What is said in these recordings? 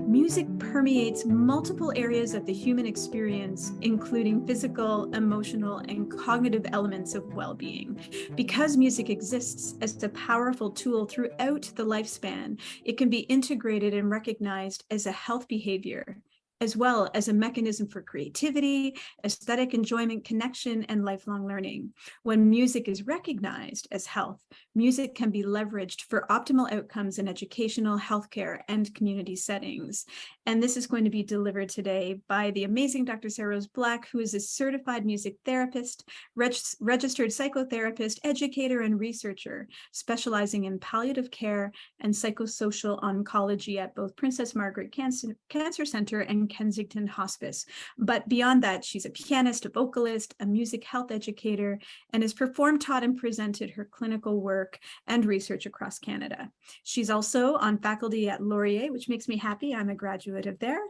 Music permeates multiple areas of the human experience, including physical, emotional, and cognitive elements of well-being. Because music exists as a powerful tool throughout the lifespan, it can be integrated and recognized as a health behavior, as well as a mechanism for creativity, aesthetic enjoyment, connection, and lifelong learning. When music is recognized as health, music can be leveraged for optimal outcomes in educational, healthcare, and community settings. And this is going to be delivered today by the amazing Dr. SarahRose Black, who is a certified music therapist, registered psychotherapist, educator, and researcher, specializing in palliative care and psychosocial oncology at both Princess Margaret Cancer Center and Kensington Hospice. But beyond that, she's a pianist, a vocalist, a music health educator, and has performed, taught, and presented her clinical work and research across Canada. She's also on faculty at Laurier, which makes me happy. I'm a graduate of there,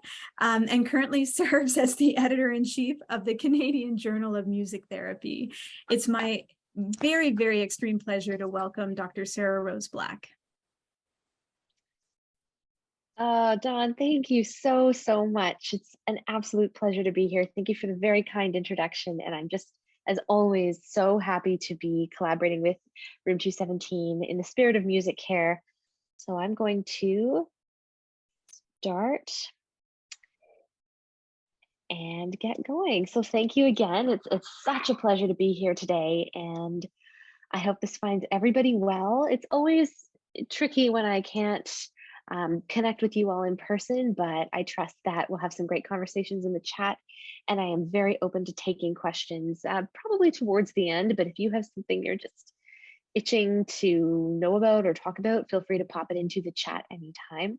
and currently serves as the editor-in-chief of the Canadian Journal of Music Therapy. It's my very, very extreme pleasure to welcome Dr. SarahRose Black. Dawn, thank you so much. It's an absolute pleasure to be here. Thank you for the very kind introduction. And I'm just, as always, so happy to be collaborating with Room 217 in the spirit of music care. So I'm going to start and get going. So thank you again. It's such a pleasure to be here today. And I hope this finds everybody well. It's always tricky when I can't connect with you all in person, but I trust that we'll have some great conversations in the chat, and I am very open to taking questions, probably towards the end, but if you have something you're just itching to know about or talk about, feel free to pop it into the chat anytime.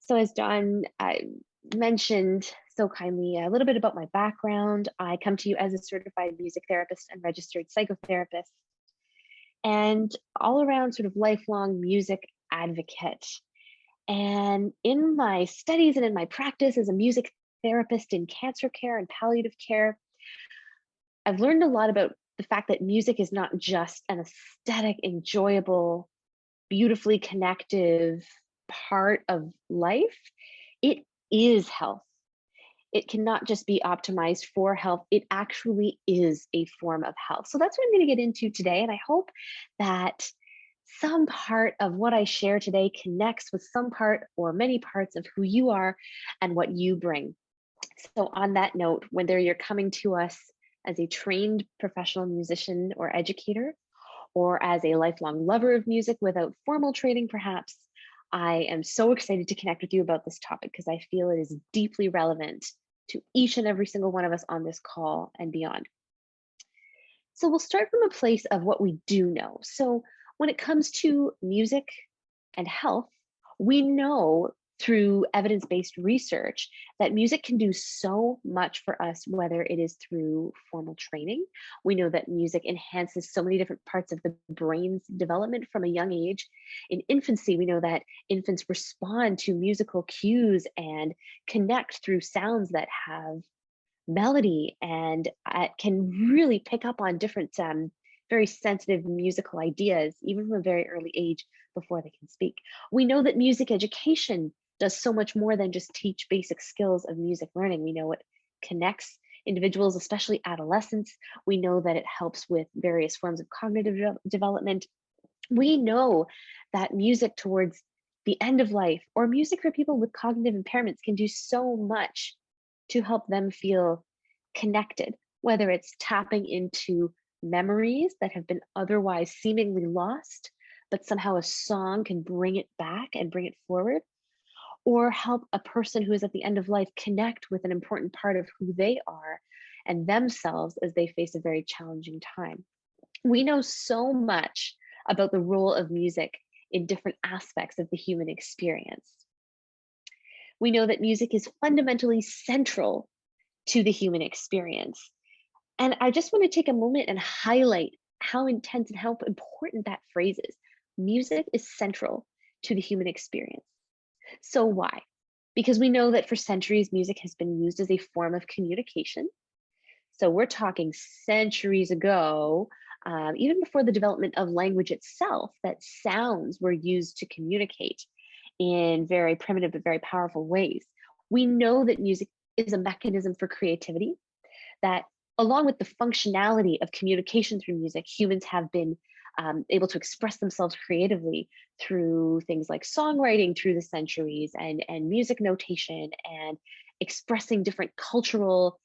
So as Dawn mentioned so kindly, a little bit about my background. I come to you as a certified music therapist and registered psychotherapist, and all around sort of lifelong music advocate. And in my studies and in my practice as a music therapist in cancer care and palliative care, I've learned a lot about the fact that music is not just an aesthetic, enjoyable, beautifully connective part of life. It is health. It cannot just be optimized for health. It actually is a form of health. So that's what I'm going to get into today. And I hope that some part of what I share today connects with some part or many parts of who you are and what you bring. So on that note, whether you're coming to us as a trained professional musician or educator, or as a lifelong lover of music without formal training perhaps, I am so excited to connect with you about this topic because I feel it is deeply relevant to each and every single one of us on this call and beyond. So we'll start from a place of what we do know. So when it comes to music and health, we know through evidence-based research that music can do so much for us, whether it is through formal training. We know that music enhances so many different parts of the brain's development from a young age. In infancy, we know that infants respond to musical cues and connect through sounds that have melody and can really pick up on different very sensitive musical ideas, even from a very early age before they can speak. We know that music education does so much more than just teach basic skills of music learning. We know it connects individuals, especially adolescents. We know that it helps with various forms of cognitive development. We know that music towards the end of life, or music for people with cognitive impairments, can do so much to help them feel connected, whether it's tapping into memories that have been otherwise seemingly lost, but somehow a song can bring it back and bring it forward, or help a person who is at the end of life connect with an important part of who they are and themselves as they face a very challenging time. We know so much about the role of music in different aspects of the human experience. We know that music is fundamentally central to the human experience. And I just want to take a moment and highlight how intense and how important that phrase is. Music is central to the human experience. So why? Because we know that for centuries, music has been used as a form of communication. So we're talking centuries ago, even before the development of language itself, that sounds were used to communicate in very primitive but very powerful ways. We know that music is a mechanism for creativity, that along with the functionality of communication through music, humans have been able to express themselves creatively through things like songwriting through the centuries, and music notation, and expressing different cultural,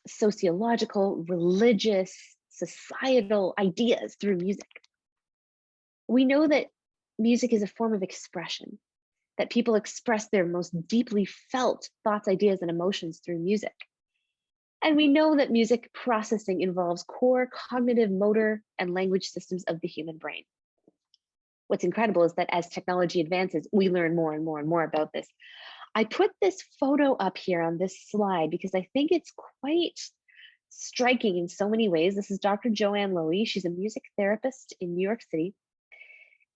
sociological, religious, societal ideas through music. We know that music is a form of expression, that people express their most deeply felt thoughts, ideas, and emotions through music. And we know that music processing involves core cognitive, motor, and language systems of the human brain. What's incredible is that as technology advances, we learn more and more and more about this. I put this photo up here on this slide because I think it's quite striking in so many ways. This is Dr. Joanne Louis. She's a music therapist in New York City.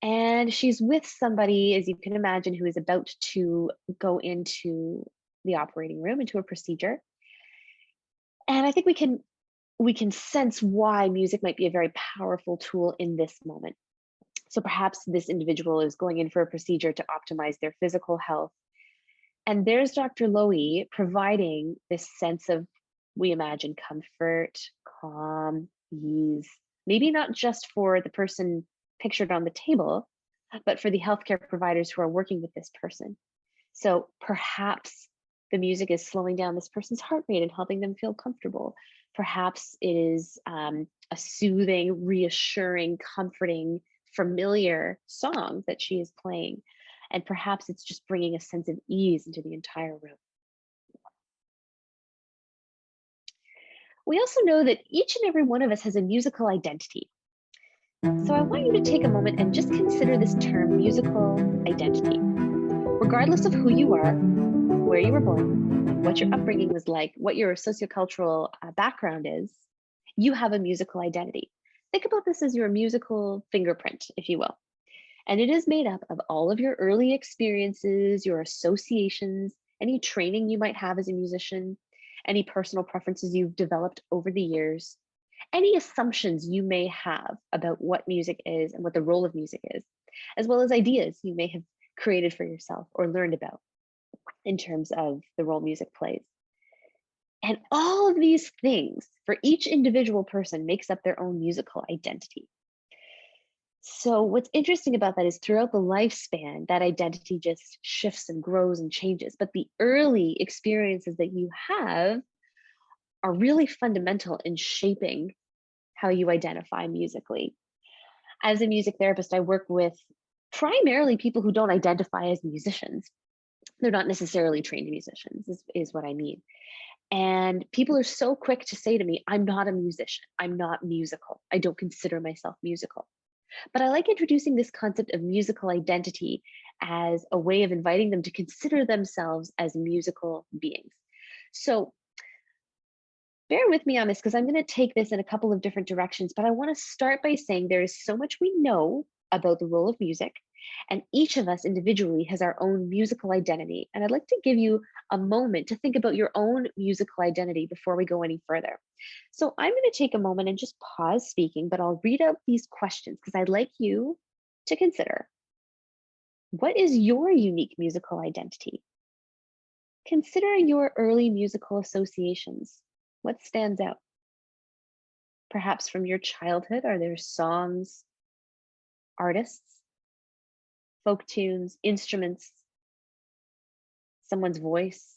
And she's with somebody, as you can imagine, who is about to go into the operating room, into a procedure. And I think we can sense why music might be a very powerful tool in this moment. So perhaps this individual is going in for a procedure to optimize their physical health. And there's Dr. Louis providing this sense of, we imagine, comfort, calm, ease, maybe not just for the person pictured on the table, but for the healthcare providers who are working with this person. So perhaps the music is slowing down this person's heart rate and helping them feel comfortable. Perhaps it is a soothing, reassuring, comforting, familiar song that she is playing. And perhaps it's just bringing a sense of ease into the entire room. We also know that each and every one of us has a musical identity. So I want you to take a moment and just consider this term, musical identity. Regardless of who you are, where you were born, what your upbringing was like, what your sociocultural background is, you have a musical identity. Think about this as your musical fingerprint, if you will. And it is made up of all of your early experiences, your associations, any training you might have as a musician, any personal preferences you've developed over the years, any assumptions you may have about what music is and what the role of music is, as well as ideas you may have created for yourself or learned about in terms of the role music plays. And all of these things for each individual person makes up their own musical identity. So what's interesting about that is throughout the lifespan, that identity just shifts and grows and changes. But the early experiences that you have are really fundamental in shaping how you identify musically. As a music therapist, I work with primarily people who don't identify as musicians. They're not necessarily trained musicians, is what I mean. And people are so quick to say to me, I'm not a musician. I'm not musical. I don't consider myself musical. But I like introducing this concept of musical identity as a way of inviting them to consider themselves as musical beings. So bear with me on this because I'm going to take this in a couple of different directions, but I want to start by saying there is so much we know about the role of music, and each of us individually has our own musical identity. And I'd like to give you a moment to think about your own musical identity before we go any further. So I'm going to take a moment and just pause speaking, but I'll read out these questions because I'd like you to consider, what is your unique musical identity? Consider your early musical associations. What stands out? Perhaps from your childhood, are there songs, artists, folk tunes, instruments, someone's voice?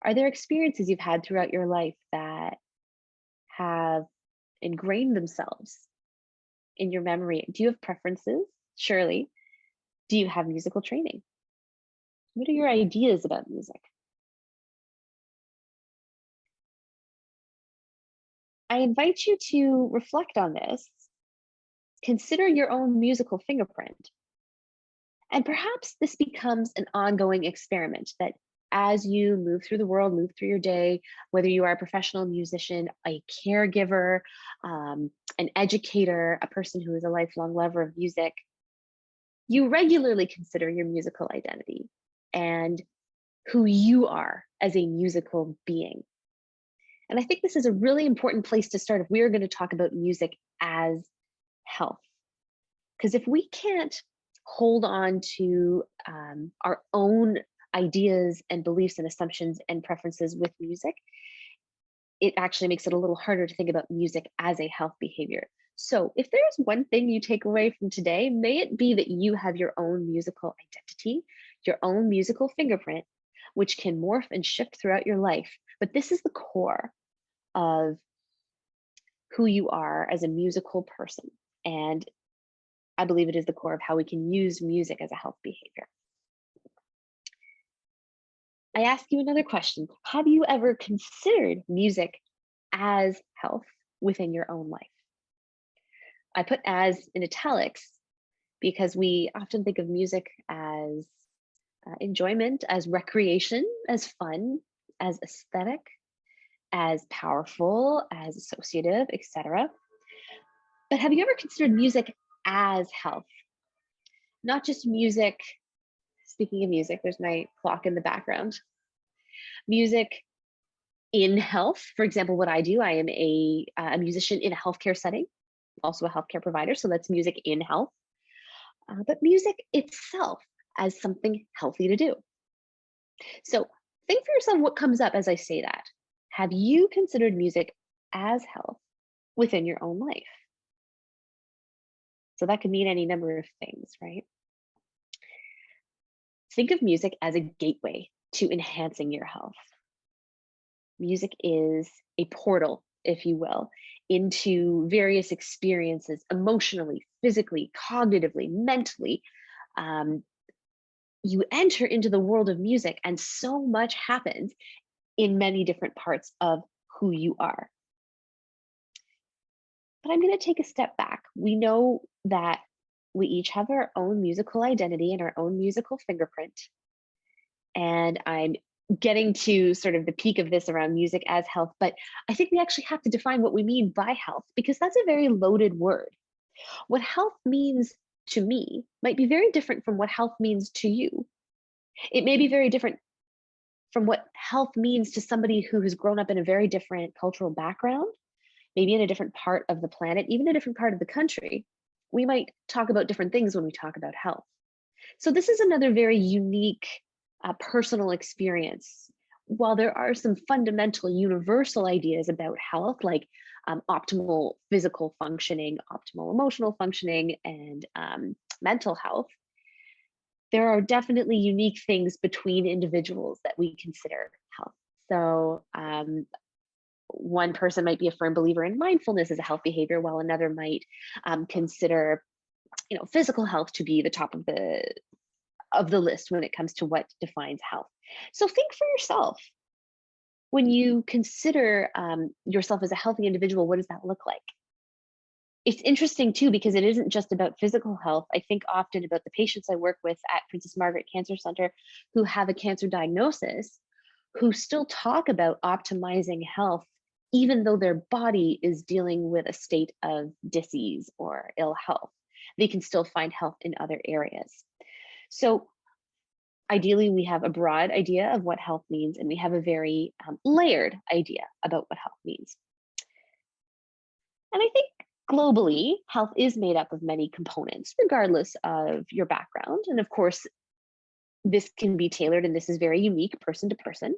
Are there experiences you've had throughout your life that have ingrained themselves in your memory? Do you have preferences? Surely. Do you have musical training? What are your ideas about music? I invite you to reflect on this. Consider your own musical fingerprint. And perhaps this becomes an ongoing experiment that as you move through the world, move through your day, whether you are a professional musician, a caregiver, an educator, a person who is a lifelong lover of music, you regularly consider your musical identity and who you are as a musical being. And I think this is a really important place to start if we are going to talk about music as health. Because if we can't hold on to our own ideas and beliefs and assumptions and preferences with music, it actually makes it a little harder to think about music as a health behavior. So if there's one thing you take away from today, may it be that you have your own musical identity, your own musical fingerprint, which can morph and shift throughout your life. But this is the core of who you are as a musical person. And I believe it is the core of how we can use music as a health behavior. I ask you another question. Have you ever considered music as health within your own life? I put as in italics because we often think of music as enjoyment, as recreation, as fun, as aesthetic, as powerful, as associative, etc. But have you ever considered music as health? Not just music. Speaking of music, there's my clock in the background. Music in health. For example, what I do, I am a musician in a healthcare setting, also a healthcare provider, so that's music in health. But music itself as something healthy to do. So think for yourself what comes up as I say that. Have you considered music as health within your own life? So that could mean any number of things, right? Think of music as a gateway to enhancing your health. Music is a portal, if you will, into various experiences emotionally, physically, cognitively, mentally. You enter into the world of music, and so much happens in many different parts of who you are. But I'm going to take a step back. We know that we each have our own musical identity and our own musical fingerprint. And I'm getting to sort of the peak of this around music as health, but I think we actually have to define what we mean by health, because that's a very loaded word. What health means to me might be very different from what health means to you. It may be very different from what health means to somebody who has grown up in a very different cultural background, maybe in a different part of the planet, even a different part of the country. We might talk about different things when we talk about health. So this is another very unique personal experience. While there are some fundamental universal ideas about health, like optimal physical functioning, optimal emotional functioning, and mental health, there are definitely unique things between individuals that we consider health. So one person might be a firm believer in mindfulness as a health behavior, while another might consider, physical health to be the top of the list when it comes to what defines health. So think for yourself. When you consider yourself as a healthy individual, what does that look like? It's interesting too, because it isn't just about physical health. I think often about the patients I work with at Princess Margaret Cancer Center who have a cancer diagnosis, who still talk about optimizing health, even though their body is dealing with a state of disease or ill health. They can still find health in other areas. So ideally, we have a broad idea of what health means, and we have a very layered idea about what health means. And I think globally, health is made up of many components, regardless of your background. And of course, this can be tailored, and this is very unique person to person.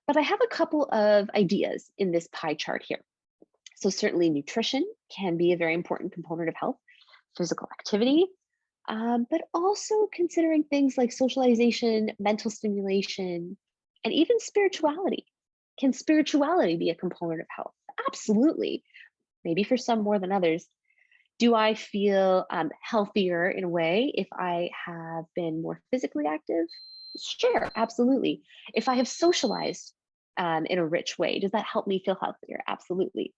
But I have a couple of ideas in this pie chart here. So certainly nutrition can be a very important component of health, physical activity, but also considering things like socialization, mental stimulation, and even spirituality. Can spirituality be a component of health? Absolutely. Maybe for some more than others. Do I feel healthier in a way if I have been more physically active? Sure, absolutely. If I have socialized in a rich way, does that help me feel healthier? Absolutely.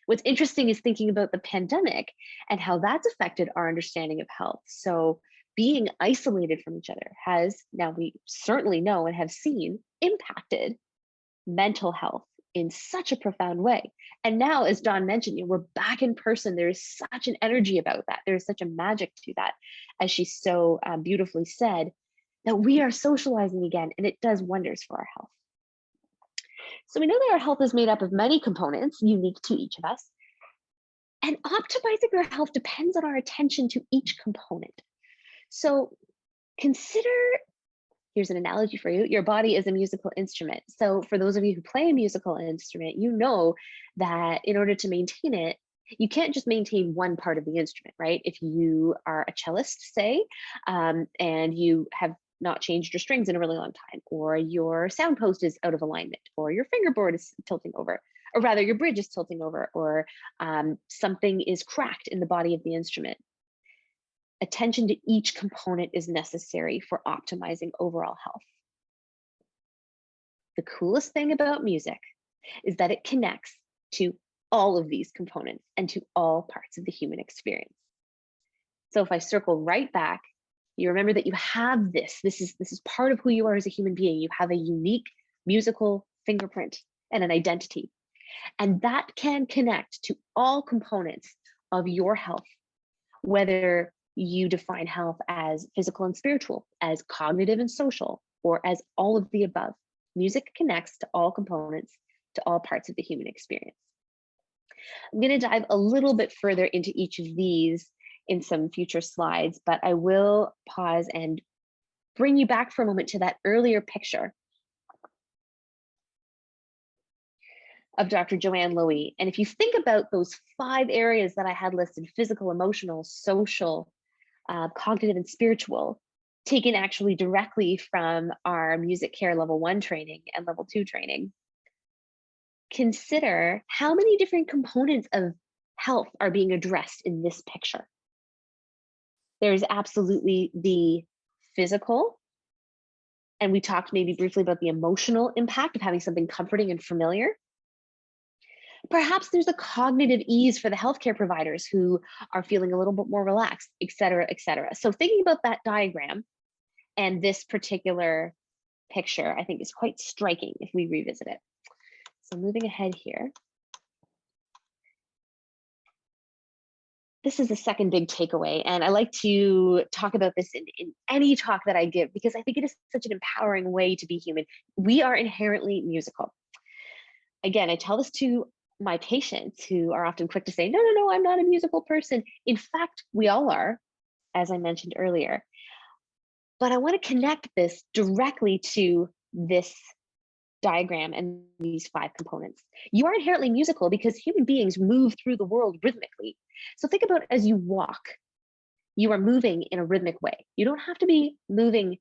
What's interesting is thinking about the pandemic and how that's affected our understanding of health. So being isolated from each other has, now we certainly know and have seen, impacted mental health in such a profound way. And now, as Dawn mentioned, we're back in person. There is such an energy about that. There's such a magic to that, as she so beautifully said, that we are socializing again, and it does wonders for our health. So we know that our health is made up of many components unique to each of us. And optimizing our health depends on our attention to each component. So consider, here's an analogy for you. Your body is a musical instrument. So for those of you who play a musical instrument, you know that in order to maintain it, you can't just maintain one part of the instrument, right? If you are a cellist, say, and you have not changed your strings in a really long time, or your sound post is out of alignment, or your fingerboard is tilting over, or rather your bridge is tilting over, or something is cracked in the body of the instrument. Attention to each component is necessary for optimizing overall health. The coolest thing about music is that it connects to all of these components and to all parts of the human experience. So if I circle right back, you remember that you have this is part of who you are as a human being. You have a unique musical fingerprint and an identity, and that can connect to all components of your health, whether you define health as physical and spiritual, as cognitive and social, or as all of the above. Music connects to all components, to all parts of the human experience. I'm going to dive a little bit further into each of these in some future slides, but I will pause and bring you back for a moment to that earlier picture of Dr. Joanne Louis. And if you think about those 5 areas that I had listed, physical, emotional, social, cognitive, and spiritual, taken actually directly from our music care level 1 training and level 2 training, consider how many different components of health are being addressed in this picture. There's absolutely the physical, and we talked maybe briefly about the emotional impact of having something comforting and familiar. Perhaps there's a cognitive ease for the healthcare providers who are feeling a little bit more relaxed, et cetera, et cetera. So thinking about that diagram and this particular picture, I think is quite striking if we revisit it. So moving ahead here. This is the second big takeaway, and I like to talk about this in any talk that I give because I think it is such an empowering way to be human. We are inherently musical. Again, I tell this to my patients who are often quick to say, no, I'm not a musical person. In fact, we all are, as I mentioned earlier. But I want to connect this directly to this diagram and these 5 components. You are inherently musical because human beings move through the world rhythmically. So think about as you walk, you are moving in a rhythmic way. You don't have to be moving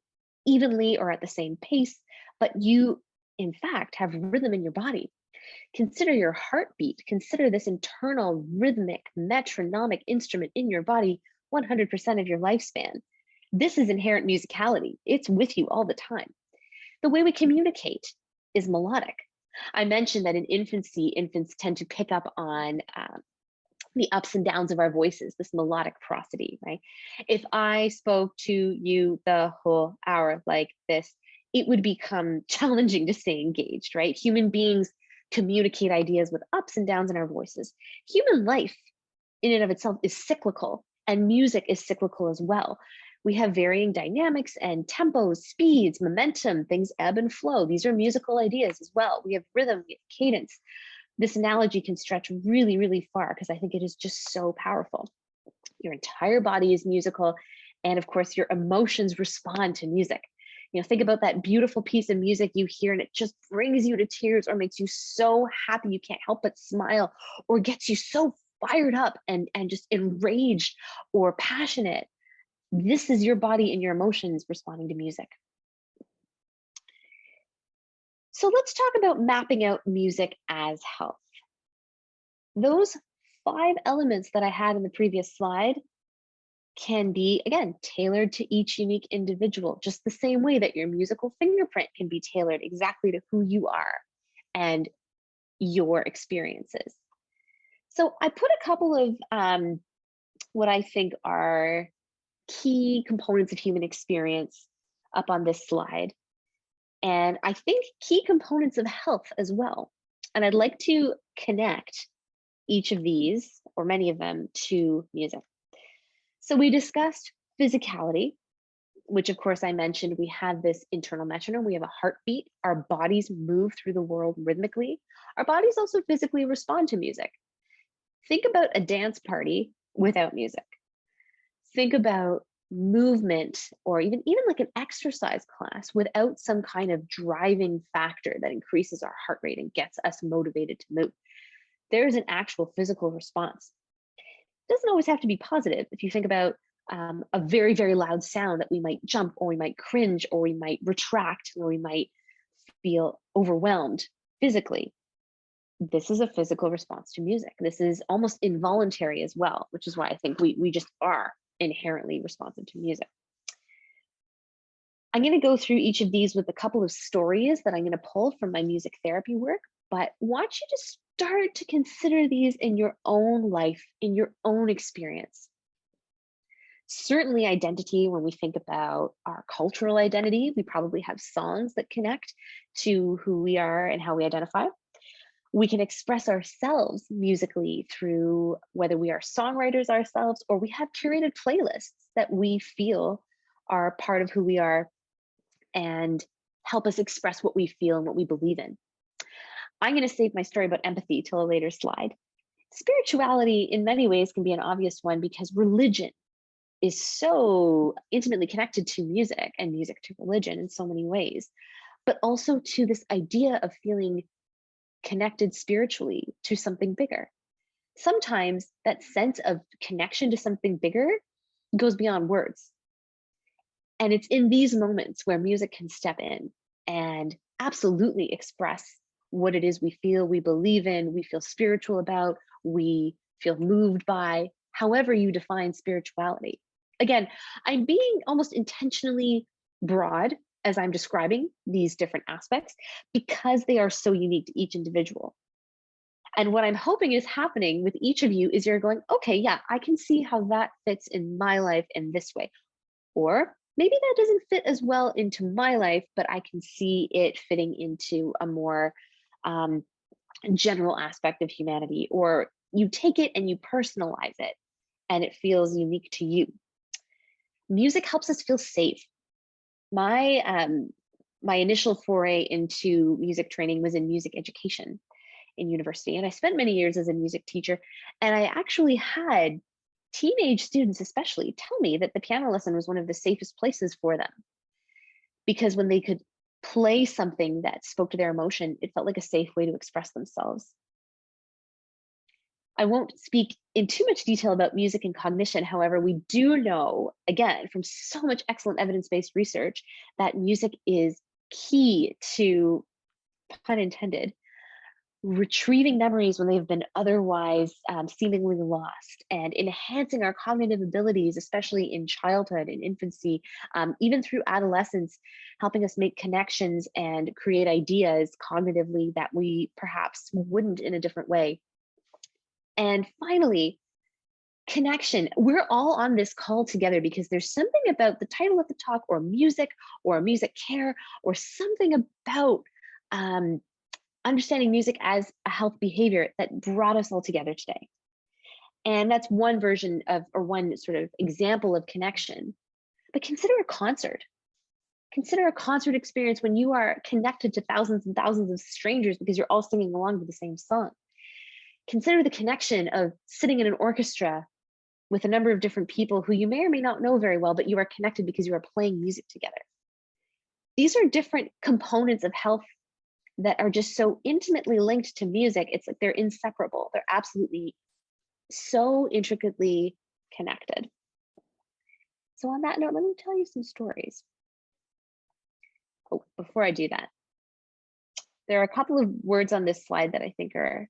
evenly or at the same pace, but you, in fact, have rhythm in your body. Consider your heartbeat. Consider this internal rhythmic metronomic instrument in your body 100% of your lifespan. This is inherent musicality. It's with you all the time. The way we communicate is melodic. I mentioned that in infancy, infants tend to pick up on the ups and downs of our voices, this melodic prosody, right? If I spoke to you the whole hour like this, it would become challenging to stay engaged, right? Human beings communicate ideas with ups and downs in our voices. Human life in and of itself is cyclical, and music is cyclical as well. We have varying dynamics and tempos, speeds, momentum, things ebb and flow. These are musical ideas as well. We have rhythm, we have cadence. This analogy can stretch really, really far because I think it is just so powerful. Your entire body is musical, and of course, your emotions respond to music. Think about that beautiful piece of music you hear and it just brings you to tears or makes you so happy you can't help but smile, or gets you so fired up and just enraged or passionate. This is your body and your emotions responding to music. So let's talk about mapping out music as health. Those 5 elements that I had in the previous slide can be, again, tailored to each unique individual, just the same way that your musical fingerprint can be tailored exactly to who you are and your experiences. So I put a couple of what I think are key components of human experience up on this slide. And I think key components of health as well. And I'd like to connect each of these, or many of them, to music. So we discussed physicality, which of course I mentioned, we have this internal metronome, we have a heartbeat, our bodies move through the world rhythmically. Our bodies also physically respond to music. Think about a dance party without music. Think about movement, or even like an exercise class without some kind of driving factor that increases our heart rate and gets us motivated to move. There's an actual physical response. It doesn't always have to be positive. If you think about a very, very loud sound, that we might jump, or we might cringe, or we might retract, or we might feel overwhelmed physically. This is a physical response to music. This is almost involuntary as well, which is why I think we just are inherently responsive to music. I'm going to go through each of these with a couple of stories that I'm going to pull from my music therapy work, but want you to start to consider these in your own life, in your own experience. Certainly identity, when we think about our cultural identity, we probably have songs that connect to who we are and how we identify. We can express ourselves musically through whether we are songwriters ourselves, or we have curated playlists that we feel are part of who we are and help us express what we feel and what we believe in. I'm going to save my story about empathy till a later slide. Spirituality in many ways can be an obvious one, because religion is so intimately connected to music, and music to religion in so many ways, but also to this idea of feeling connected spiritually to something bigger. Sometimes that sense of connection to something bigger goes beyond words. And it's in these moments where music can step in and absolutely express what it is we feel, we believe in, we feel spiritual about, we feel moved by, however you define spirituality. Again, I'm being almost intentionally broad as I'm describing these different aspects, because they are so unique to each individual. And what I'm hoping is happening with each of you is you're going, okay, yeah, I can see how that fits in my life in this way. Or maybe that doesn't fit as well into my life, but I can see it fitting into a more general aspect of humanity. Or you take it and you personalize it, and it feels unique to you. Music helps us feel safe. My initial foray into music training was in music education in university, and I spent many years as a music teacher. And I actually had teenage students especially tell me that the piano lesson was one of the safest places for them, because when they could play something that spoke to their emotion, it felt like a safe way to express themselves. I won't speak in too much detail about music and cognition. However, we do know, again, from so much excellent evidence-based research, that music is key to, pun intended, retrieving memories when they've been otherwise seemingly lost, and enhancing our cognitive abilities, especially in childhood and infancy, even through adolescence, helping us make connections and create ideas cognitively that we perhaps wouldn't in a different way. And finally, connection. We're all on this call together because there's something about the title of the talk, or music care, or something about understanding music as a health behavior that brought us all together today. And that's one version of, or one sort of example of connection. But consider a concert. Consider a concert experience when you are connected to thousands and thousands of strangers because you're all singing along to the same song. Consider the connection of sitting in an orchestra with a number of different people who you may or may not know very well, but you are connected because you are playing music together. These are different components of health that are just so intimately linked to music. It's like they're inseparable. They're absolutely so intricately connected. So on that note, let me tell you some stories. Oh, before I do that, there are a couple of words on this slide that I think are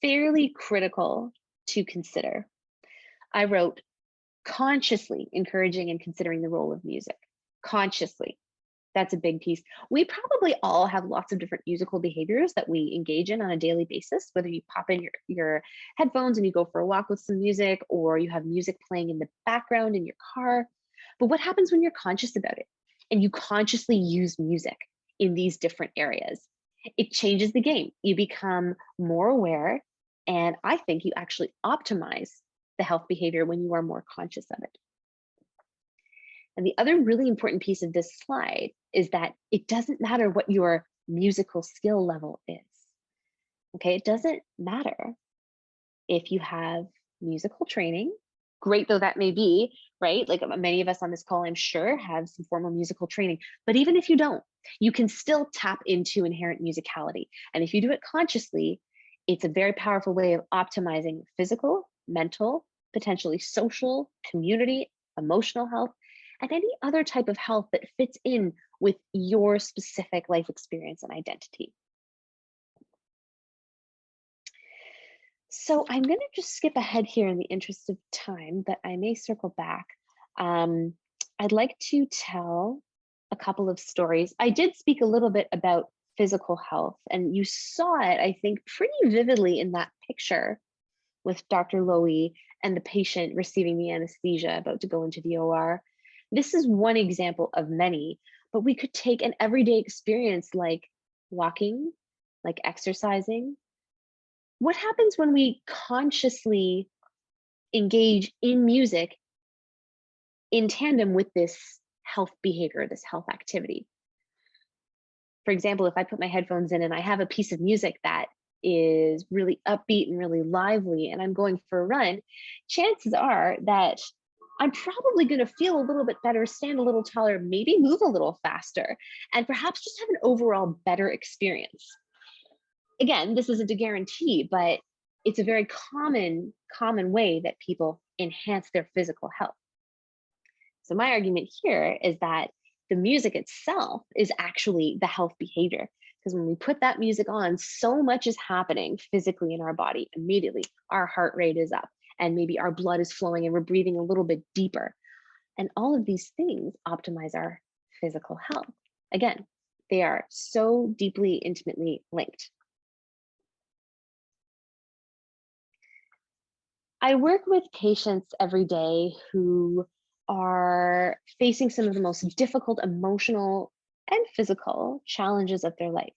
fairly critical to consider. I wrote, consciously encouraging and considering the role of music. Consciously. That's a big piece. We probably all have lots of different musical behaviors that we engage in on a daily basis, whether you pop in your headphones and you go for a walk with some music, or you have music playing in the background in your car. But what happens when you're conscious about it and you consciously use music in these different areas? It changes the game. You become more aware, and I think you actually optimize the health behavior when you are more conscious of it. And the other really important piece of this slide is that it doesn't matter what your musical skill level is. Okay, it doesn't matter if you have musical training, great though that may be, right? Like many of us on this call, I'm sure, have some formal musical training. But even if you don't, you can still tap into inherent musicality. And if you do it consciously, it's a very powerful way of optimizing physical, mental, potentially social, community, emotional health, and any other type of health that fits in with your specific life experience and identity. So I'm going to just skip ahead here in the interest of time, but I may circle back. I'd like to tell a couple of stories. I did speak a little bit about physical health, and you saw it, I think, pretty vividly in that picture with Dr. Louis and the patient receiving the anesthesia about to go into the OR. This is one example of many, but we could take an everyday experience like walking, like exercising. What happens when we consciously engage in music in tandem with this health behavior, this health activity? For example, if I put my headphones in and I have a piece of music that is really upbeat and really lively and I'm going for a run, chances are that I'm probably going to feel a little bit better, stand a little taller, maybe move a little faster, and perhaps just have an overall better experience. Again, this isn't a guarantee, but it's a very common way that people enhance their physical health. So my argument here is that the music itself is actually the health behavior, because when we put that music on, so much is happening physically in our body immediately. Our heart rate is up, and maybe our blood is flowing and we're breathing a little bit deeper. And all of these things optimize our physical health. Again, they are so deeply, intimately linked. I work with patients every day who are facing some of the most difficult emotional and physical challenges of their life.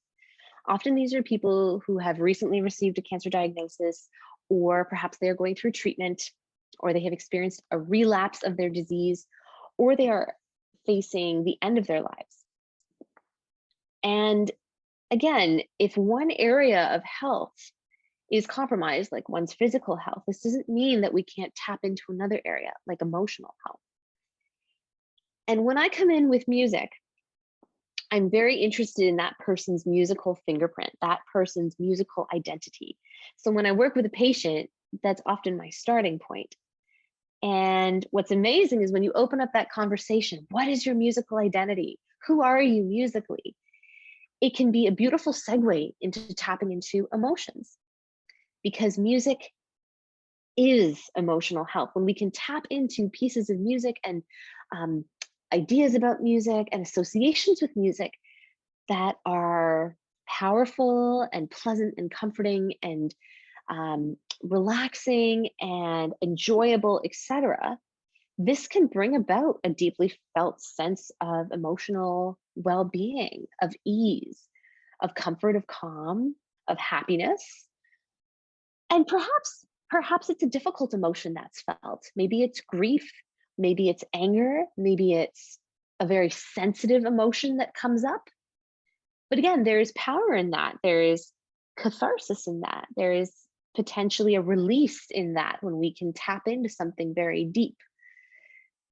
Often these are people who have recently received a cancer diagnosis, or perhaps they are going through treatment, or they have experienced a relapse of their disease, or they are facing the end of their lives. And again, if one area of health is compromised, like one's physical health, this doesn't mean that we can't tap into another area, like emotional health. And when I come in with music, I'm very interested in that person's musical fingerprint, that person's musical identity. So when I work with a patient, that's often my starting point. And what's amazing is when you open up that conversation, what is your musical identity? Who are you musically? It can be a beautiful segue into tapping into emotions, because music is emotional health. When we can tap into pieces of music and ideas about music and associations with music that are powerful and pleasant and comforting and relaxing and enjoyable, etc., this can bring about a deeply felt sense of emotional well-being, of ease, of comfort, of calm, of happiness. And perhaps it's a difficult emotion that's felt. Maybe it's grief, maybe it's anger, maybe it's a very sensitive emotion that comes up. But again, there is power in that. There is catharsis in that. There is potentially a release in that when we can tap into something very deep.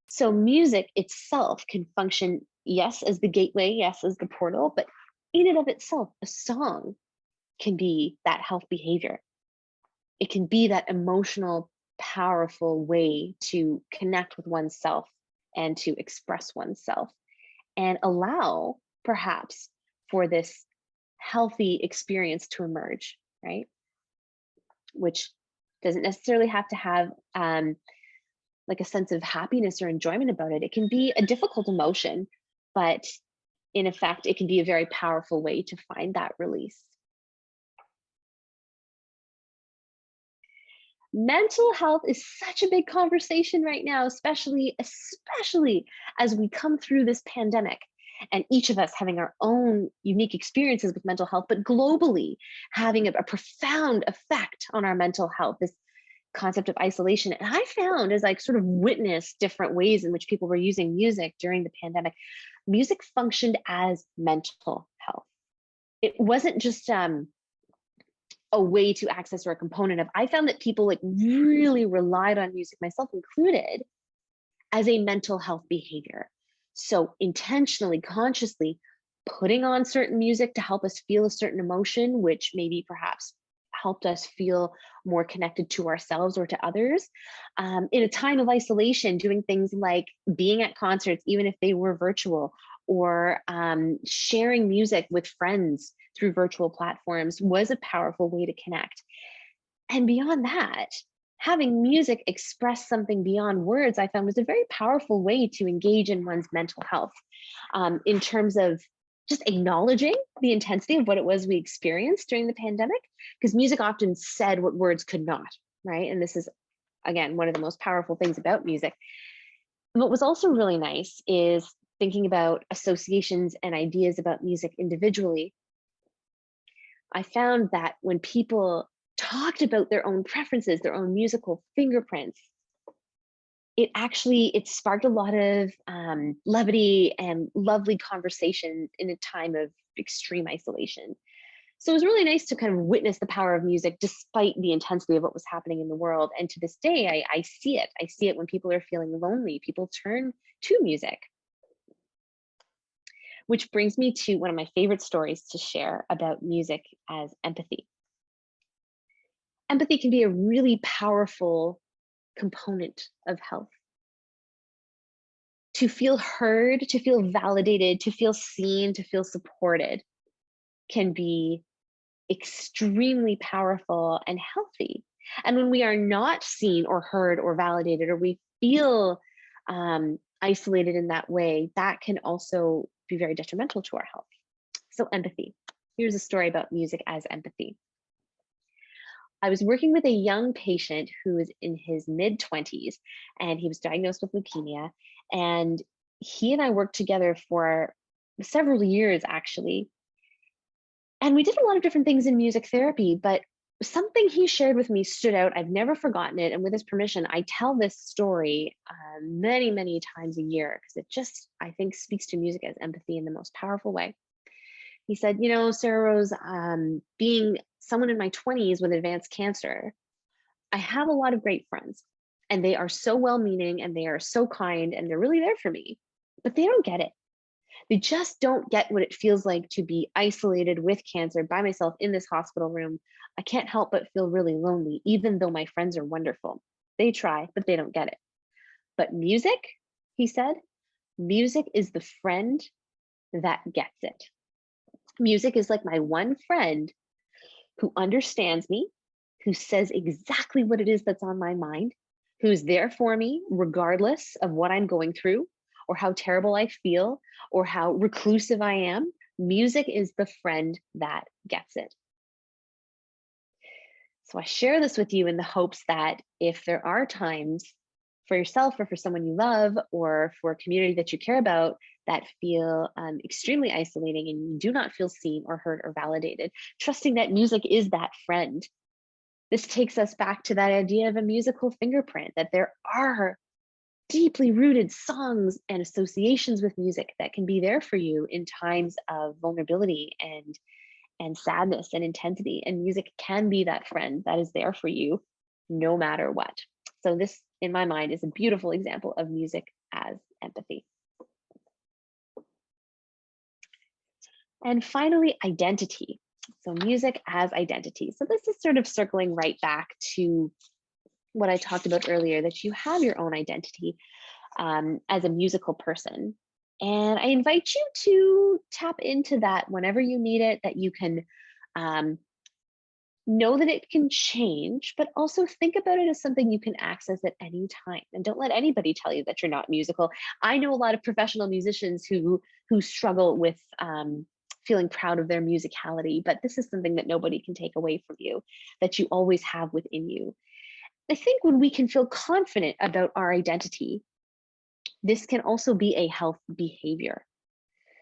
So music itself can function, yes, as the gateway, yes, as the portal, but in and of itself, a song can be that health behavior. It can be that emotional, powerful way to connect with oneself and to express oneself and allow perhaps for this healthy experience to emerge, right? Which doesn't necessarily have to have like a sense of happiness or enjoyment about it. It can be a difficult emotion, but in effect, it can be a very powerful way to find that release. Mental health is such a big conversation right now, especially as we come through this pandemic, and each of us having our own unique experiences with mental health, but globally having a profound effect on our mental health. This concept of isolation. And I found, as I sort of witnessed different ways in which people were using music during the pandemic, music functioned as mental health. It wasn't just a way to access or a component of. I found that people like really relied on music, myself included, as a mental health behavior. So intentionally, consciously putting on certain music to help us feel a certain emotion, which maybe perhaps helped us feel more connected to ourselves or to others. In a time of isolation, doing things like being at concerts, even if they were virtual, or sharing music with friends through virtual platforms was a powerful way to connect. And beyond that, having music express something beyond words, I found was a very powerful way to engage in one's mental health, in terms of just acknowledging the intensity of what it was we experienced during the pandemic, because music often said what words could not, right? And this is, again, one of the most powerful things about music. What was also really nice is thinking about associations and ideas about music individually. I found that when people talked about their own preferences, their own musical fingerprints, it sparked a lot of levity and lovely conversation in a time of extreme isolation. So it was really nice to kind of witness the power of music despite the intensity of what was happening in the world. And to this day, I see it. I see it when people are feeling lonely. People turn to music. Which brings me to one of my favorite stories to share about music as empathy. Empathy can be a really powerful component of health. To feel heard, to feel validated, to feel seen, to feel supported can be extremely powerful and healthy. And when we are not seen or heard or validated, or we feel isolated in that way, that can also be very detrimental to our health. So empathy. Here's a story about music as empathy. I was working with a young patient who was in his mid-20s, and he was diagnosed with leukemia. And he and I worked together for several years, actually. And we did a lot of different things in music therapy, but something he shared with me stood out. I've never forgotten it. And with his permission, I tell this story many, many times a year, because it just, I think, speaks to music as empathy in the most powerful way. He said, you know, SarahRose, being someone in my 20s with advanced cancer, I have a lot of great friends, and they are so well-meaning, and they are so kind, and they're really there for me, but they don't get it. They just don't get what it feels like to be isolated with cancer by myself in this hospital room. I can't help but feel really lonely, even though my friends are wonderful. They try, but they don't get it. But music, he said, music is the friend that gets it. Music is like my one friend who understands me, who says exactly what it is that's on my mind, who's there for me regardless of what I'm going through, or how terrible I feel, or how reclusive I am. Music is the friend that gets it. So I share this with you in the hopes that if there are times for yourself or for someone you love or for a community that you care about that feel extremely isolating and you do not feel seen or heard or validated, trusting that music is that friend. This takes us back to that idea of a musical fingerprint, that there are deeply rooted songs and associations with music that can be there for you in times of vulnerability and sadness and intensity. And music can be that friend that is there for you no matter what. So this, in my mind, is a beautiful example of music as empathy. And finally, identity. So music as identity. So this is sort of circling right back to what I talked about earlier, that you have your own identity as a musical person. And I invite you to tap into that whenever you need it, that you can know that it can change, but also think about it as something you can access at any time. And don't let anybody tell you that you're not musical. I know a lot of professional musicians who struggle with feeling proud of their musicality, but this is something that nobody can take away from you, that you always have within you. I think when we can feel confident about our identity, this can also be a health behavior.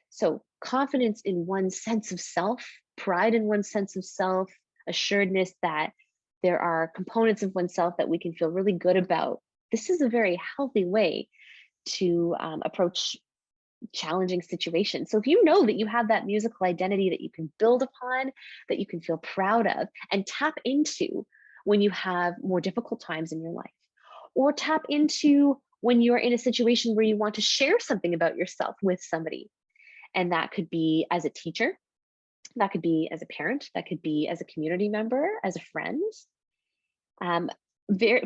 So confidence in one's sense of self, pride in one's sense of self, assuredness that there are components of oneself that we can feel really good about. This is a very healthy way to approach challenging situations. So if you know that you have that musical identity that you can build upon, that you can feel proud of and tap into when you have more difficult times in your life, or tap into when you're in a situation where you want to share something about yourself with somebody. And that could be as a teacher, that could be as a parent, that could be as a community member, as a friend.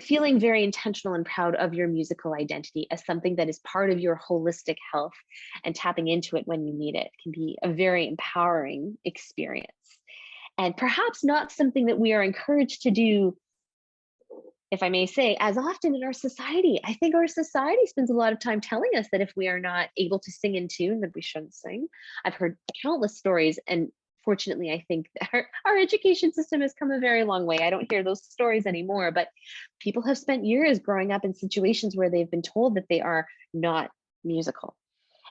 Feeling very intentional and proud of your musical identity as something that is part of your holistic health, and tapping into it when you need it can be a very empowering experience. And perhaps not something that we are encouraged to do, if I may say, as often in our society. I think our society spends a lot of time telling us that if we are not able to sing in tune, that we shouldn't sing. I've heard countless stories, and fortunately, I think that our education system has come a very long way. I don't hear those stories anymore, but people have spent years growing up in situations where they've been told that they are not musical.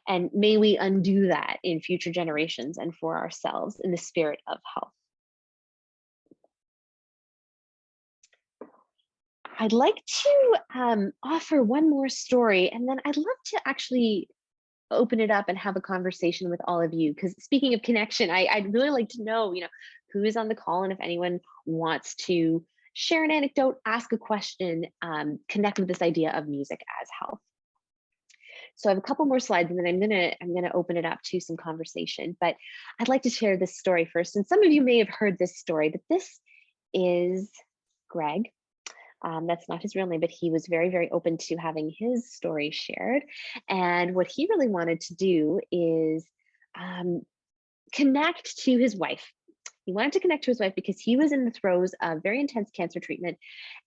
And may we undo that in future generations and for ourselves in the spirit of health. I'd like to offer one more story, and then I'd love to actually open it up and have a conversation with all of you. Because speaking of connection, I'd really like to know, who is on the call, and if anyone wants to share an anecdote, ask a question, connect with this idea of music as health. So I have a couple more slides, and then I'm gonna open it up to some conversation. But I'd like to share this story first. And some of you may have heard this story, but this is Greg. That's not his real name, but he was very, very open to having his story shared. And what he really wanted to do is connect to his wife. He wanted to connect to his wife because he was in the throes of very intense cancer treatment,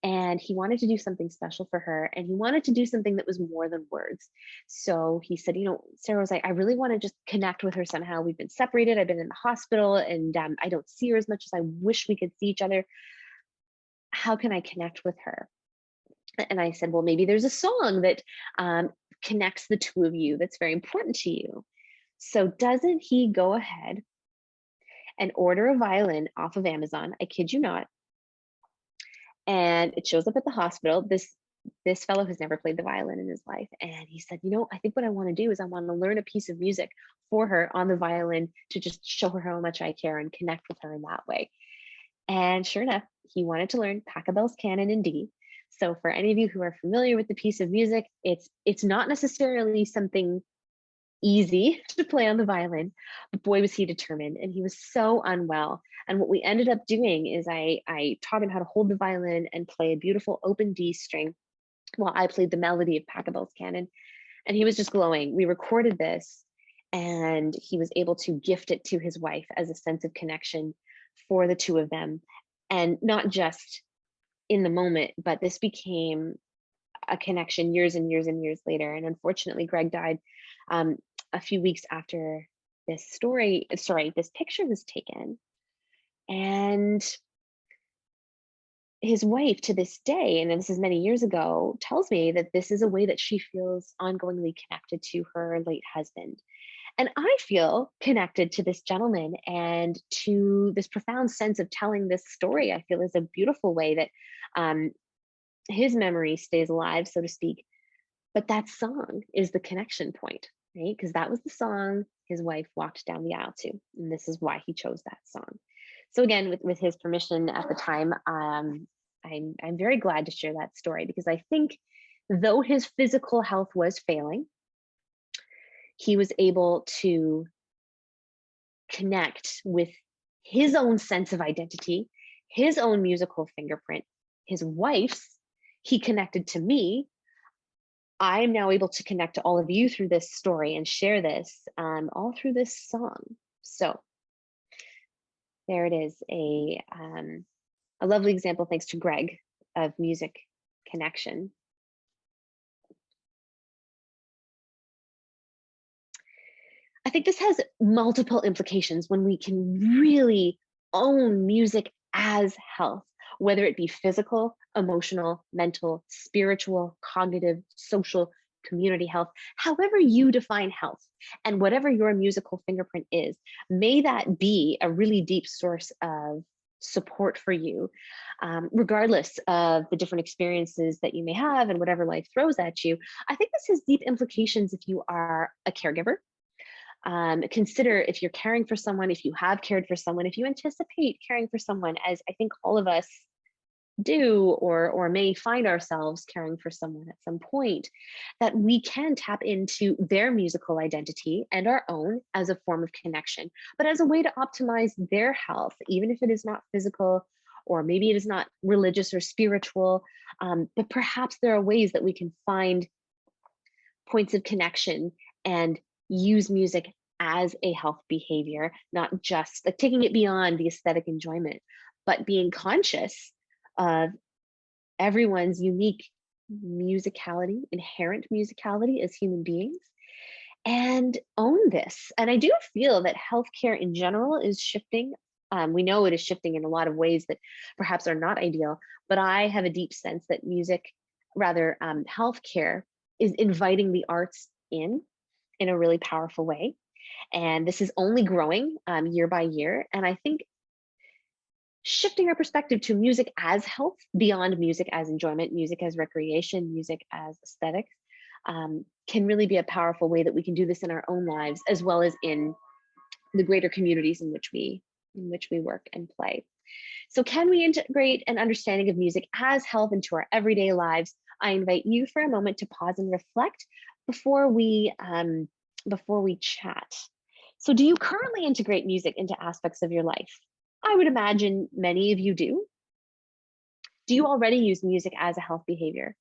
and he wanted to do something special for her, and he wanted to do something that was more than words. So he said, SarahRose, I really want to just connect with her somehow. We've been separated. I've been in the hospital, and I don't see her as much as I wish we could see each other. How can I connect with her? And I said, well, maybe there's a song that connects the two of you that's very important to you. So doesn't he go ahead and order a violin off of Amazon? I kid you not. And it shows up at the hospital. This fellow has never played the violin in his life. And he said, I think what I want to do is I want to learn a piece of music for her on the violin to just show her how much I care and connect with her in that way. And sure enough, he wanted to learn Pachelbel's Canon in D. So for any of you who are familiar with the piece of music, it's not necessarily something easy to play on the violin, but boy, was he determined, and he was so unwell. And what we ended up doing is I taught him how to hold the violin and play a beautiful open D string while I played the melody of Pachelbel's Canon. And he was just glowing. We recorded this, and he was able to gift it to his wife as a sense of connection for the two of them. And not just in the moment, but this became a connection years and years and years later. And unfortunately, Greg died a few weeks after this picture was taken. And his wife to this day, and this is many years ago, tells me that this is a way that she feels ongoingly connected to her late husband. And I feel connected to this gentleman and to this profound sense of telling this story. I feel is a beautiful way that his memory stays alive, so to speak. But that song is the connection point, right? Because that was the song his wife walked down the aisle to. And this is why he chose that song. So again, with his permission at the time, I'm very glad to share that story, because I think though his physical health was failing, he was able to connect with his own sense of identity, his own musical fingerprint, his wife's. He connected to me. I am now able to connect to all of you through this story and share this all through this song. So there it is, a lovely example, thanks to Greg, of music connection. I think this has multiple implications when we can really own music as health, whether it be physical, emotional, mental, spiritual, cognitive, social, community health, however you define health, and whatever your musical fingerprint is, may that be a really deep source of support for you, regardless of the different experiences that you may have and whatever life throws at you. I think this has deep implications if you are a caregiver. Consider if you're caring for someone, if you have cared for someone, if you anticipate caring for someone, as I think all of us do, or may find ourselves caring for someone at some point, that we can tap into their musical identity and our own as a form of connection, but as a way to optimize their health, even if it is not physical, or maybe it is not religious or spiritual, but perhaps there are ways that we can find points of connection and use music as a health behavior, not just like taking it beyond the aesthetic enjoyment, but being conscious of everyone's unique musicality, inherent musicality as human beings, and own this. And I do feel that healthcare in general is shifting. We know it is shifting in a lot of ways that perhaps are not ideal, but I have a deep sense that healthcare is inviting the arts in a really powerful way. And this is only growing year by year. And I think shifting our perspective to music as health, beyond music as enjoyment, music as recreation, music as aesthetics, can really be a powerful way that we can do this in our own lives, as well as in the greater communities in which we work and play. So can we integrate an understanding of music as health into our everyday lives? I invite you for a moment to pause and reflect before we chat. So do you currently integrate music into aspects of your life? I would imagine many of you do. Do you already use music as a health behavior?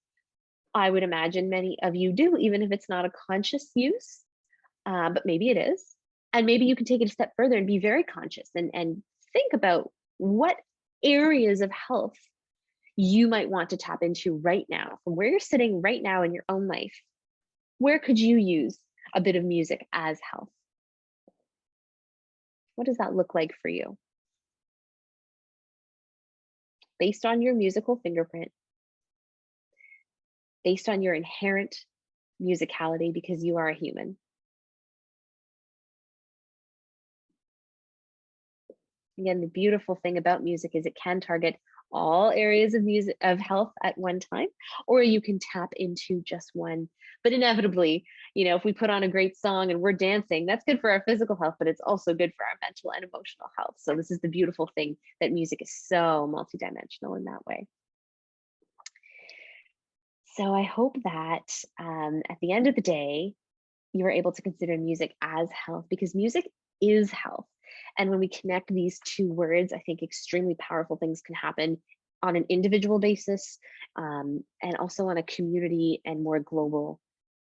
I would imagine many of you do, even if it's not a conscious use, but maybe it is. And maybe you can take it a step further and be very conscious and think about what areas of health you might want to tap into right now, from where you're sitting right now in your own life. Where could you use a bit of music as health? What does that look like for you? Based on your musical fingerprint, based on your inherent musicality, because you are a human. Again, the beautiful thing about music is it can target all areas of music of health at one time, or you can tap into just one. But inevitably, if we put on a great song and we're dancing, that's good for our physical health, but it's also good for our mental and emotional health. So this is the beautiful thing, that music is so multidimensional in that way. So I hope that at the end of the day, you are able to consider music as health, because music is health. And when we connect these two words, I think extremely powerful things can happen on an individual basis, and also on a community and more global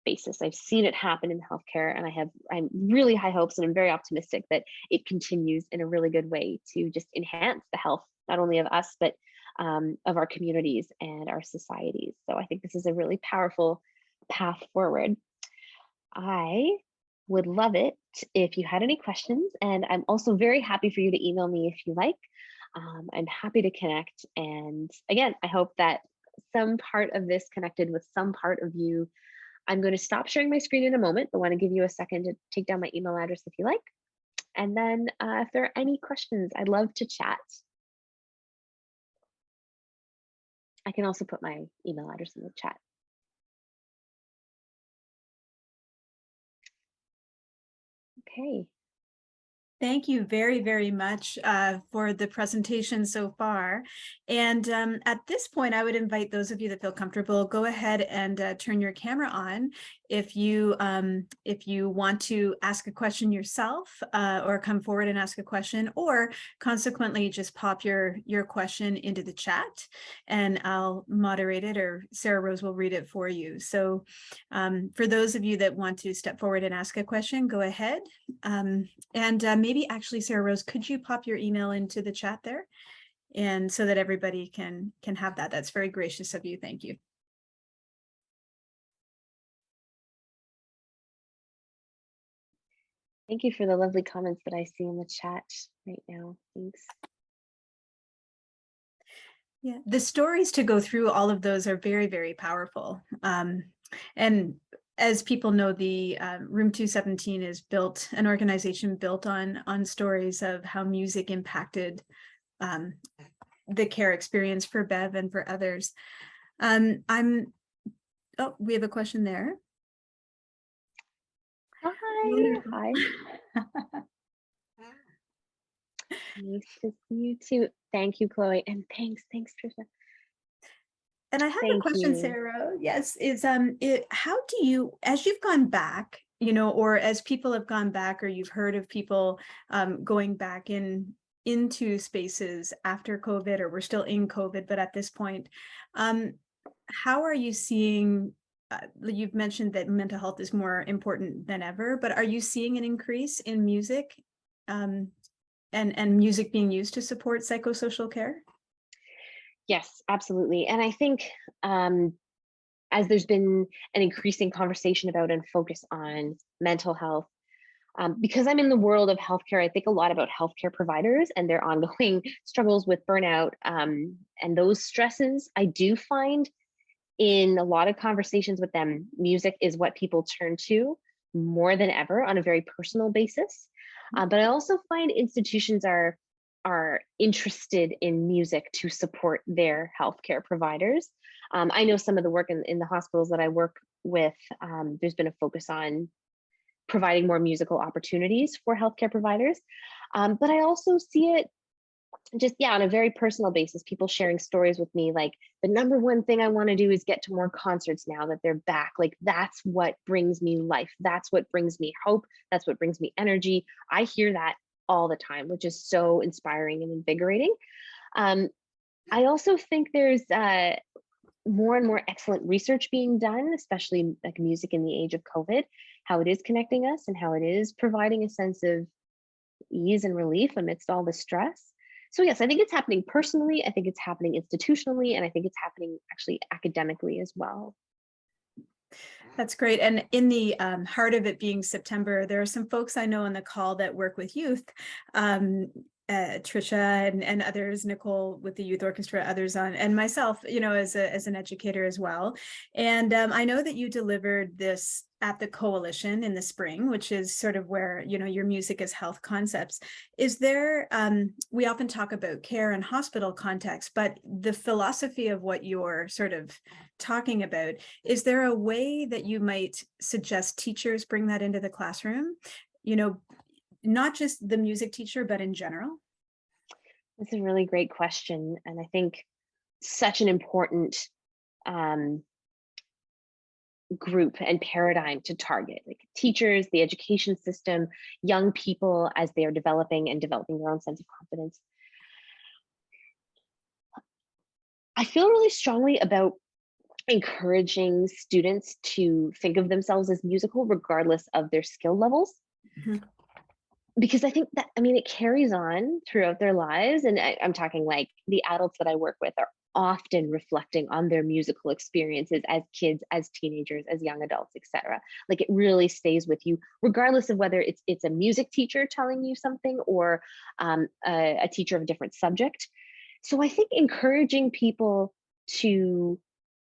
basis. I've seen it happen in healthcare, and I'm really high hopes, and I'm very optimistic that it continues in a really good way to just enhance the health, not only of us, but of our communities and our societies. So I think this is a really powerful path forward. I would love it if you had any questions, and I'm also very happy for you to email me if you like. I'm happy to connect. And again, I hope that some part of this connected with some part of you. I'm going to stop sharing my screen in a moment. I want to give you a second to take down my email address if you like. And then if there are any questions, I'd love to chat. I can also put my email address in the chat. Okay. Thank you very, very much for the presentation so far. And at this point, I would invite those of you that feel comfortable, go ahead and turn your camera on. If you want to ask a question yourself, or come forward and ask a question, or consequently just pop your question into the chat, and I'll moderate it, or SarahRose will read it for you. So for those of you that want to step forward and ask a question, go ahead. Maybe actually, SarahRose, could you pop your email into the chat there, and so that everybody can have that? That's very gracious of you. Thank you. Thank you for the lovely comments that I see in the chat right now. Thanks. Yeah, the stories to go through all of those are very, very powerful. And as people know, the Room 217 is an organization built on stories of how music impacted um, the care experience for Bev and for others. Oh, we have a question there. Hi. Wonderful. Hi. Nice to see you too. Thank you, Chloe. And thanks, Trisha. And I have a Thank question, you. Sarah. Yes, how do you, as you've gone back, or as people have gone back, or you've heard of people going back into spaces after COVID, or we're still in COVID, but at this point, how are you seeing, you've mentioned that mental health is more important than ever, but are you seeing an increase in music and music being used to support psychosocial care? Yes, absolutely. And I think as there's been an increasing conversation about and focus on mental health, because I'm in the world of healthcare, I think a lot about healthcare providers and their ongoing struggles with burnout and those stresses. I do find in a lot of conversations with them, music is what people turn to more than ever on a very personal basis. But I also find institutions are interested in music to support their healthcare providers. I know some of the work in the hospitals that I work with, there's been a focus on providing more musical opportunities for healthcare providers. But I also see it just, on a very personal basis, people sharing stories with me, like the number one thing I want to do is get to more concerts now that they're back. Like that's what brings me life. That's what brings me hope. That's what brings me energy. I hear that all the time, which is so inspiring and invigorating. I also think there's more and more excellent research being done, especially like music in the age of COVID, how it is connecting us and how it is providing a sense of ease and relief amidst all the stress. So yes, I think it's happening personally, I think it's happening institutionally, and I think it's happening actually academically as well. That's great. And in the heart of it being September, there are some folks I know on the call that work with youth, Trisha and others, Nicole with the youth orchestra, others on, and myself, as an educator as well. And I know that you delivered this at the coalition in the spring, which is sort of where, your music is health concepts. Is there, we often talk about care and hospital context, but the philosophy of what you're sort of talking about, is there a way that you might suggest teachers bring that into the classroom? Not just the music teacher, but in general? That's a really great question. And I think such an important group and paradigm to target, like teachers, the education system, young people as they are developing their own sense of confidence. I feel really strongly about encouraging students to think of themselves as musical regardless of their skill levels. Mm-hmm. Because I think that, it carries on throughout their lives. And I'm talking like the adults that I work with are often reflecting on their musical experiences as kids, as teenagers, as young adults, etc. Like it really stays with you, regardless of whether it's a music teacher telling you something or a teacher of a different subject. So I think encouraging people to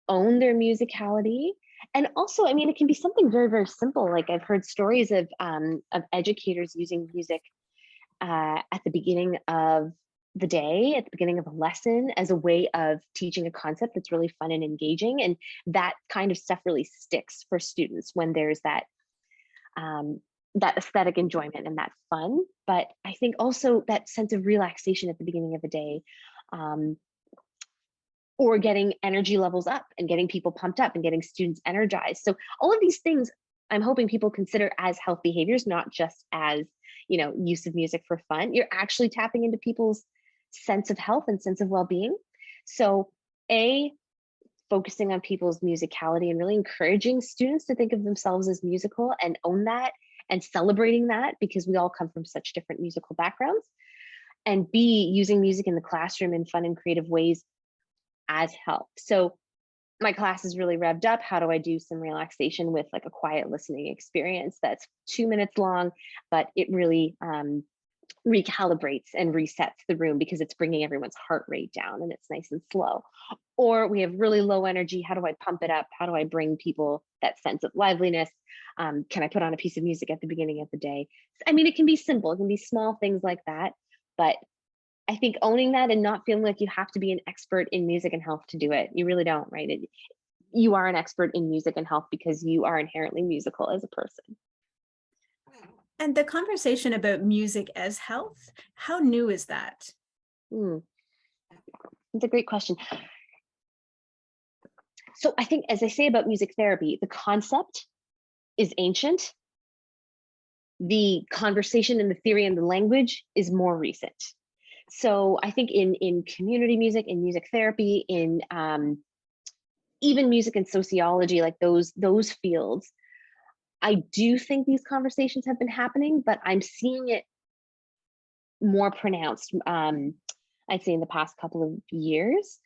own their musicality. And also, it can be something very, very simple. Like I've heard stories of educators using music at the beginning of the day, at the beginning of a lesson, as a way of teaching a concept that's really fun and engaging. And that kind of stuff really sticks for students when there's that aesthetic enjoyment and that fun. But I think also that sense of relaxation at the beginning of the day, or getting energy levels up and getting people pumped up and getting students energized. So all of these things I'm hoping people consider as health behaviors, not just as, use of music for fun. You're actually tapping into people's sense of health and sense of well-being. So focusing on people's musicality and really encouraging students to think of themselves as musical and own that and celebrating that, because we all come from such different musical backgrounds. And B, using music in the classroom in fun and creative ways as help. So my class is really revved up. How do I do some relaxation with like a quiet listening experience that's 2 minutes long, but it really recalibrates and resets the room because it's bringing everyone's heart rate down and it's nice and slow. Or we have really low energy. How do I pump it up? How do I bring people that sense of liveliness? Can I put on a piece of music at the beginning of the day? It can be simple. It can be small things like that, but I think owning that and not feeling like you have to be an expert in music and health to do it. You really don't, right? You are an expert in music and health because you are inherently musical as a person. And the conversation about music as health, how new is that? That's a great question. So I think, as I say about music therapy, the concept is ancient. The conversation and the theory and the language is more recent. So I think in community music, in music therapy, in even music and sociology, like those fields, I do think these conversations have been happening, but I'm seeing it more pronounced, I'd say in the past couple of years.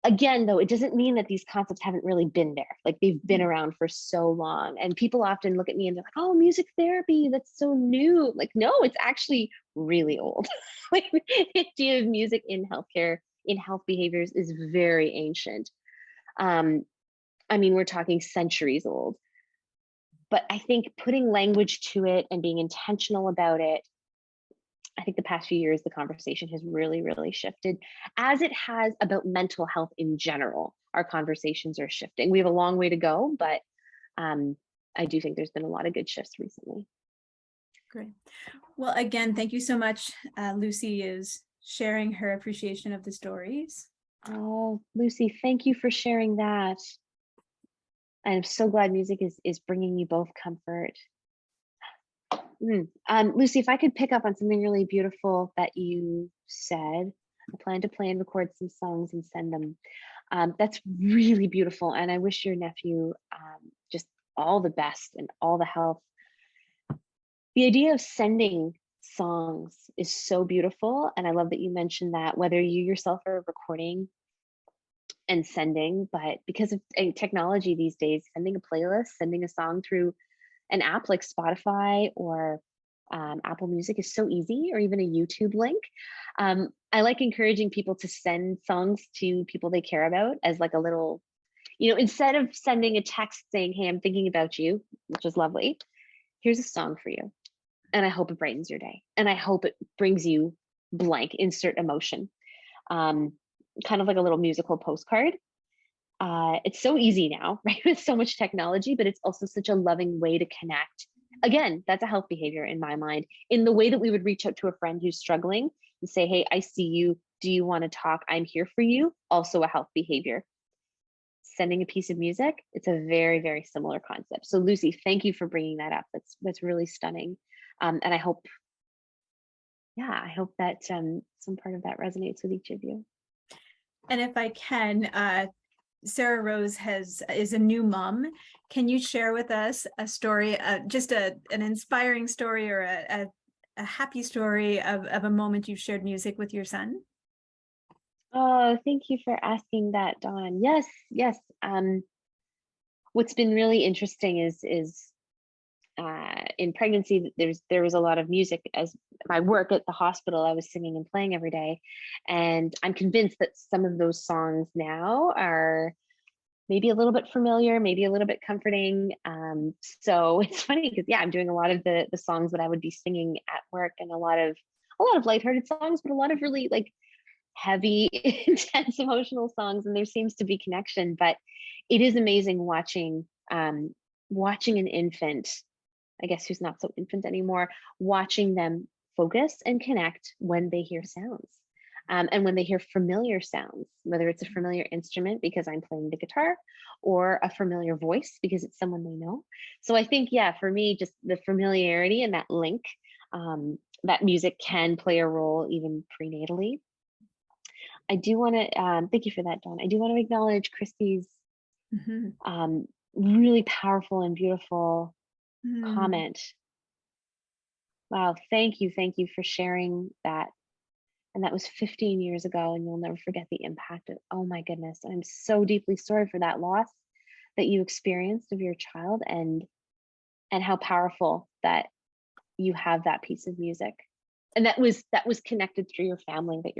Again, though, it doesn't mean that these concepts haven't really been there. Like, they've been around for so long. And people often look at me and they're like, oh, music therapy, that's so new. Like, no, it's actually really old. Like, the idea of music in healthcare, in health behaviors, is very ancient. I mean, we're talking centuries old. But I think putting language to it and being intentional about it, I think the past few years, the conversation has really, really shifted, as it has about mental health in general. Our conversations are shifting. We have a long way to go, but I do think there's been a lot of good shifts recently. Great. Well, again, thank you so much. Lucy is sharing her appreciation of the stories. Oh, Lucy, thank you for sharing that. I'm so glad music is bringing you both comfort. Lucy, if I could pick up on something really beautiful that you said. I plan to play and record some songs and send them. That's really beautiful. And I wish your nephew just all the best and all the health. The idea of sending songs is so beautiful. And I love that you mentioned that, whether you yourself are recording and sending, but because of technology these days, sending a playlist, sending a song through an app like Spotify or Apple Music is so easy, or even a YouTube link. I like encouraging people to send songs to people they care about as like a little, instead of sending a text saying, hey, I'm thinking about you, which is lovely, here's a song for you. And I hope it brightens your day. And I hope it brings you blank, insert emotion. Kind of like a little musical postcard. It's so easy now, right? With so much technology, but it's also such a loving way to connect. Again, that's a health behavior in my mind, in the way that we would reach out to a friend who's struggling and say, hey, I see you. Do you want to talk? I'm here for you. Also a health behavior. Sending a piece of music, it's a very, very similar concept. So Lucy, thank you for bringing that up. That's really stunning. And I hope that some part of that resonates with each of you. And if I can, SarahRose is a new mom. Can you share with us a story, just an inspiring story, or a happy story of a moment you've shared music with your son? Oh, thank you for asking that, Dawn. Yes. What's been really interesting is in pregnancy, there was a lot of music. As my work at the hospital, I was singing and playing every day, and I'm convinced that some of those songs now are maybe a little bit familiar, maybe a little bit comforting. So it's funny because I'm doing a lot of the songs that I would be singing at work, and a lot of lighthearted songs, but a lot of really like heavy, intense, emotional songs, and there seems to be connection. But it is amazing watching an infant, I guess who's not so infant anymore, watching them focus and connect when they hear sounds. And when they hear familiar sounds, whether it's a familiar instrument because I'm playing the guitar, or a familiar voice because it's someone they know. So I think, for me, just the familiarity and that link, that music can play a role even prenatally. I do want to, thank you for that, Dawn. I do want to acknowledge Christy's really powerful and beautiful comment. Wow, thank you for sharing that. And that was 15 years ago, and you'll never forget the impact of, oh my goodness, I'm so deeply sorry for that loss that you experienced of your child, and how powerful that you have that piece of music. And that was connected through your family, that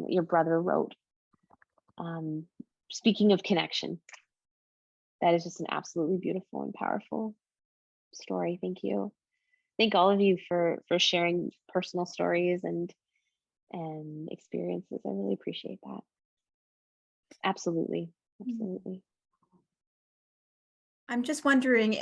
your brother wrote. Speaking of connection, that is just an absolutely beautiful and powerful story. Thank you. Thank all of you for sharing personal stories and and experiences. I really appreciate that. Absolutely. Absolutely. I'm just wondering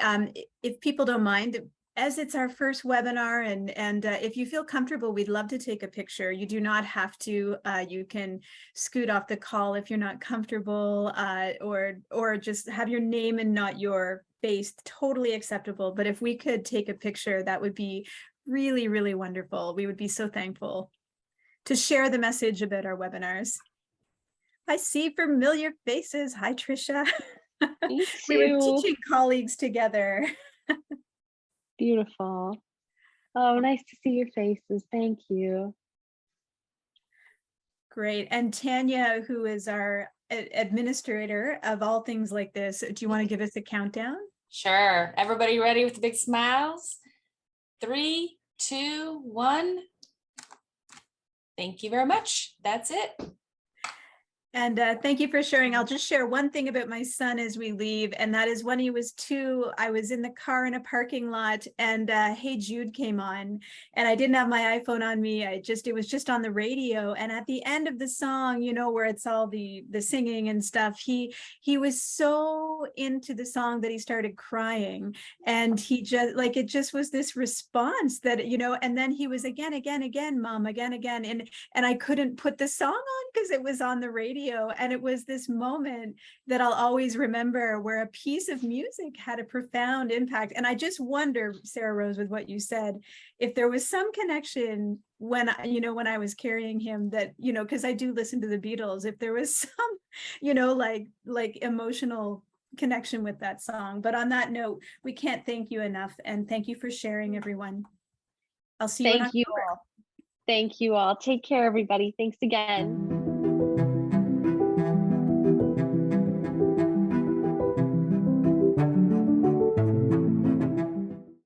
if people don't mind, as it's our first webinar, and if you feel comfortable, we'd love to take a picture. You do not have to. You can scoot off the call if you're not comfortable, or just have your name and not your face. Totally acceptable. But if we could take a picture, that would be really, really wonderful. We would be so thankful to share the message about our webinars. I see familiar faces. Hi, Tricia. Me We were too. teaching colleagues together. Beautiful. Oh, nice to see your faces. Thank you. Great. And Tanya, who is our administrator of all things like this, do you want to give us a countdown? Sure. Everybody ready with the big smiles? 3, 2, 1. Thank you very much. That's it. And thank you for sharing. I'll just share one thing about my son as we leave. And that is when he was 2, I was in the car in a parking lot, and Hey Jude came on, and I didn't have my iPhone on me. It was just on the radio. And at the end of the song, you know, where it's all the singing and stuff, he was so into the song that he started crying. And he just, like, it just was this response that, you know, and then he was again, Mom, again. And I couldn't put the song on because it was on the radio. And it was this moment that I'll always remember, where a piece of music had a profound impact. And I just wonder, SarahRose, with what you said, if there was some connection when I was carrying him, that, you know, because I do listen to the Beatles, if there was some, you know, like emotional connection with that song. But on that note, we can't thank you enough. And thank you for sharing, everyone. I'll see you in October. Thank you all. Take care, everybody. Thanks again.